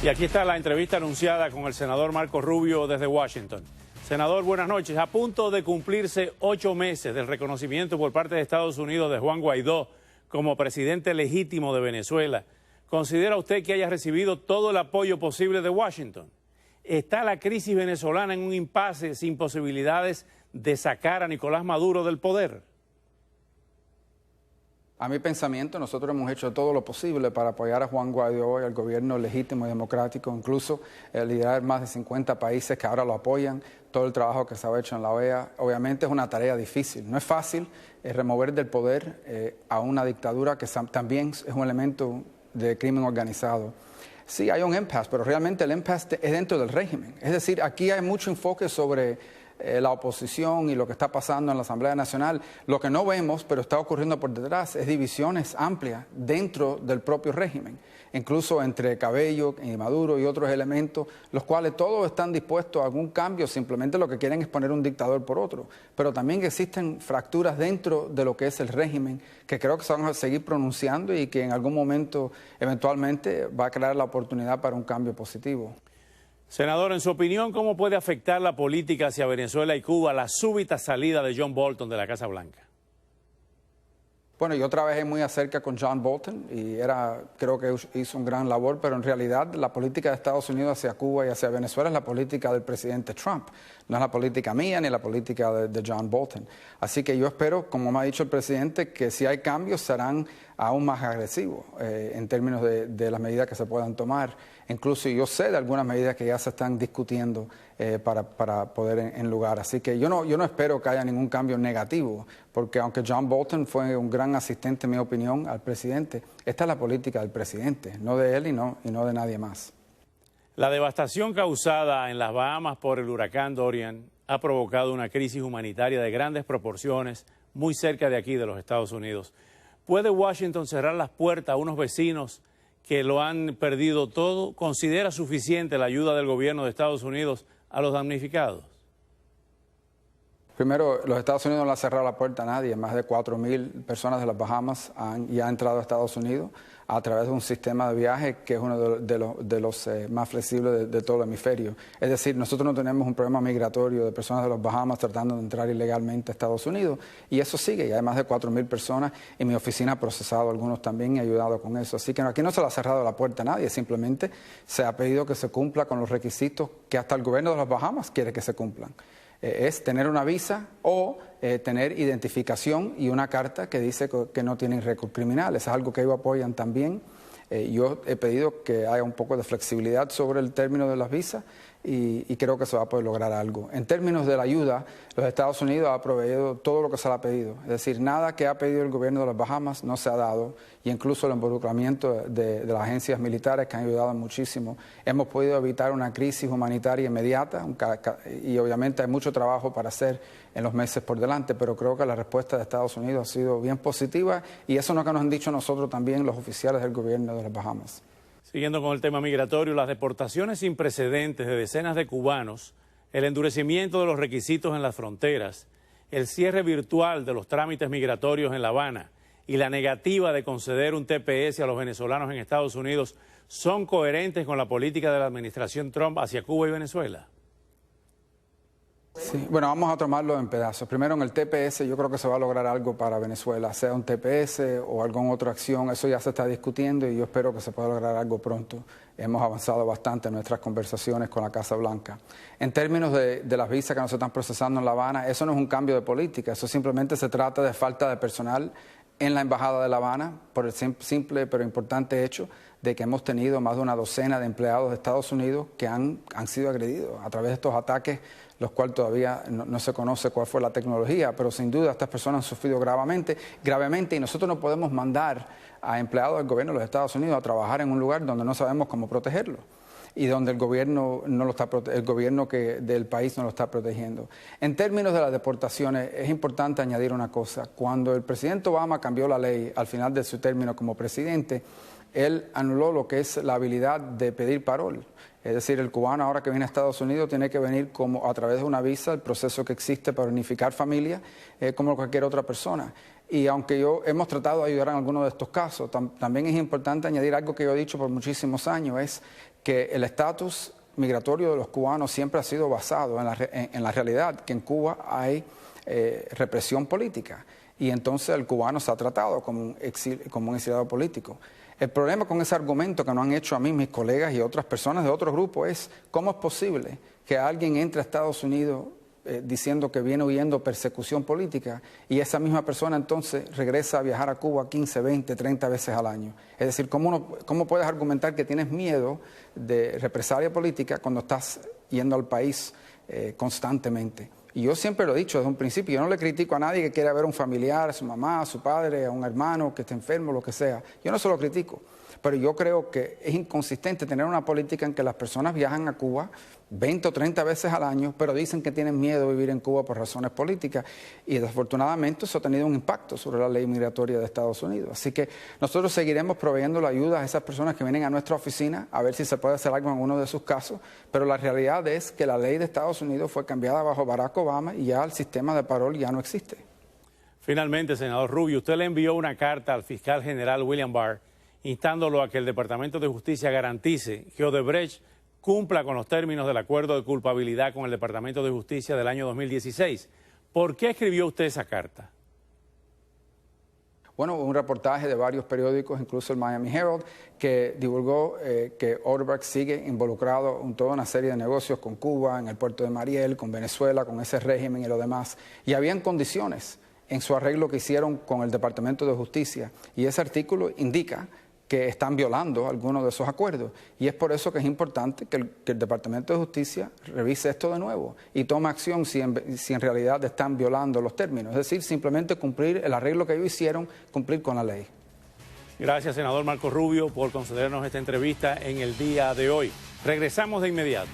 Y aquí está la entrevista anunciada con el senador Marco Rubio desde Washington. Senador, buenas noches. A punto de cumplirse 8 meses del reconocimiento por parte de Estados Unidos de Juan Guaidó como presidente legítimo de Venezuela, ¿considera usted que haya recibido todo el apoyo posible de Washington? ¿Está la crisis venezolana en un impasse sin posibilidades de sacar a Nicolás Maduro del poder? A mi pensamiento, nosotros hemos hecho todo lo posible para apoyar a Juan Guaidó y al gobierno legítimo y democrático, incluso liderar más de 50 países que ahora lo apoyan, todo el trabajo que se ha hecho en la OEA. Obviamente es una tarea difícil, no es fácil remover del poder a una dictadura que también es un elemento de crimen organizado. Sí, hay un impasse, pero realmente el impasse es dentro del régimen. Es decir, aquí hay mucho enfoque sobre la oposición y lo que está pasando en la Asamblea Nacional. Lo que no vemos, pero está ocurriendo por detrás, es divisiones amplias dentro del propio régimen, incluso entre Cabello y Maduro y otros elementos, los cuales todos están dispuestos a algún cambio, simplemente lo que quieren es poner un dictador por otro. Pero también existen fracturas dentro de lo que es el régimen, que creo que se van a seguir pronunciando y que en algún momento, eventualmente, va a crear la oportunidad para un cambio positivo. Senador, en su opinión, ¿cómo puede afectar la política hacia Venezuela y Cuba la súbita salida de John Bolton de la Casa Blanca? Bueno, yo trabajé muy acerca con John Bolton y creo que hizo un gran labor, pero en realidad la política de Estados Unidos hacia Cuba y hacia Venezuela es la política del presidente Trump, no es la política mía ni la política de John Bolton. Así que yo espero, como me ha dicho el presidente, que si hay cambios serán aún más agresivos en términos de las medidas que se puedan tomar. Incluso yo sé de algunas medidas que ya se están discutiendo para poder en lugar. Así que yo no espero que haya ningún cambio negativo, porque aunque John Bolton fue un gran asistente, en mi opinión, al presidente, esta es la política del presidente, no de él y no de nadie más. La devastación causada en las Bahamas por el huracán Dorian ha provocado una crisis humanitaria de grandes proporciones muy cerca de aquí, de los Estados Unidos. ¿Puede Washington cerrar las puertas a unos vecinos que lo han perdido todo? ¿Considera suficiente la ayuda del gobierno de Estados Unidos a los damnificados? Primero, los Estados Unidos no le han cerrado la puerta a nadie. Más de 4.000 personas de las Bahamas ya han entrado a Estados Unidos a través de un sistema de viaje que es uno de los más flexibles de todo el hemisferio. Es decir, nosotros no tenemos un problema migratorio de personas de las Bahamas tratando de entrar ilegalmente a Estados Unidos, y eso sigue. Y hay más de 4.000 personas y mi oficina ha procesado algunos también y ha ayudado con eso. Así que aquí no se le ha cerrado la puerta a nadie, simplemente se ha pedido que se cumpla con los requisitos que hasta el gobierno de las Bahamas quiere que se cumplan. Es tener una visa o tener identificación y una carta que dice que no tienen récord criminal. Es algo que ellos apoyan también. Yo he pedido que haya un poco de flexibilidad sobre el término de las visas y creo que se va a poder lograr algo. En términos de la ayuda, los Estados Unidos ha proveído todo lo que se le ha pedido. Es decir, nada que ha pedido el gobierno de las Bahamas no se ha dado, y incluso el involucramiento de las agencias militares que han ayudado muchísimo. Hemos podido evitar una crisis humanitaria inmediata y obviamente hay mucho trabajo para hacer en los meses por delante, pero creo que la respuesta de Estados Unidos ha sido bien positiva, y eso es lo que nos han dicho nosotros también los oficiales del gobierno de las Bahamas. Siguiendo con el tema migratorio, las deportaciones sin precedentes de decenas de cubanos, el endurecimiento de los requisitos en las fronteras, el cierre virtual de los trámites migratorios en La Habana y la negativa de conceder un TPS a los venezolanos en Estados Unidos son coherentes con la política de la administración Trump hacia Cuba y Venezuela. Sí, bueno, vamos a tomarlo en pedazos. Primero, en el TPS yo creo que se va a lograr algo para Venezuela, sea un TPS o alguna otra acción. Eso ya se está discutiendo y yo espero que se pueda lograr algo pronto. Hemos avanzado bastante en nuestras conversaciones con la Casa Blanca. En términos de las visas que nos están procesando en La Habana, eso no es un cambio de política, eso simplemente se trata de falta de personal en la Embajada de La Habana, por el simple pero importante hecho de que hemos tenido más de una docena de empleados de Estados Unidos que han sido agredidos a través de estos ataques, los cuales todavía no se conoce cuál fue la tecnología, pero sin duda estas personas han sufrido gravemente, y nosotros no podemos mandar a empleados del gobierno de los Estados Unidos a trabajar en un lugar donde no sabemos cómo protegerlo y donde el gobierno del país no lo está protegiendo. En términos de las deportaciones, es importante añadir una cosa. Cuando el presidente Obama cambió la ley al final de su término como presidente, él anuló lo que es la habilidad de pedir parol. Es decir, el cubano ahora que viene a Estados Unidos tiene que venir como a través de una visa, el proceso que existe para unificar familias, como cualquier otra persona. Y aunque hemos tratado de ayudar en algunos de estos casos, también es importante añadir algo que yo he dicho por muchísimos años, es que el estatus migratorio de los cubanos siempre ha sido basado en la realidad que en Cuba hay represión política. Y entonces el cubano se ha tratado como un exiliado político. El problema con ese argumento que no han hecho a mí, mis colegas y otras personas de otros grupos es cómo es posible que alguien entre a Estados Unidos diciendo que viene huyendo persecución política y esa misma persona entonces regresa a viajar a Cuba 15, 20, 30 veces al año. Es decir, ¿cómo puedes argumentar que tienes miedo de represalia política cuando estás yendo al país constantemente? Y yo siempre lo he dicho desde un principio, yo no le critico a nadie que quiera ver a un familiar, a su mamá, a su padre, a un hermano que esté enfermo, lo que sea. Yo no se lo critico, pero yo creo que es inconsistente tener una política en que las personas viajan a Cuba 20 o 30 veces al año, pero dicen que tienen miedo de vivir en Cuba por razones políticas. Y desafortunadamente eso ha tenido un impacto sobre la ley migratoria de Estados Unidos. Así que nosotros seguiremos proveyendo la ayuda a esas personas que vienen a nuestra oficina a ver si se puede hacer algo en uno de sus casos. Pero la realidad es que la ley de Estados Unidos fue cambiada bajo Barack Obama y ya el sistema de parol ya no existe. Finalmente, senador Rubio, usted le envió una carta al fiscal general William Barr instándolo a que el Departamento de Justicia garantice que Odebrecht cumpla con los términos del acuerdo de culpabilidad con el Departamento de Justicia del año 2016. ¿Por qué escribió usted esa carta? Bueno, un reportaje de varios periódicos, incluso el Miami Herald, que divulgó que Odebrecht sigue involucrado en toda una serie de negocios con Cuba, en el puerto de Mariel, con Venezuela, con ese régimen y lo demás. Y habían condiciones en su arreglo que hicieron con el Departamento de Justicia. Y ese artículo indica que están violando algunos de esos acuerdos. Y es por eso que es importante que el Departamento de Justicia revise esto de nuevo y tome acción si en realidad están violando los términos. Es decir, simplemente cumplir el arreglo que ellos hicieron, cumplir con la ley. Gracias, senador Marco Rubio, por concedernos esta entrevista en el día de hoy. Regresamos de inmediato.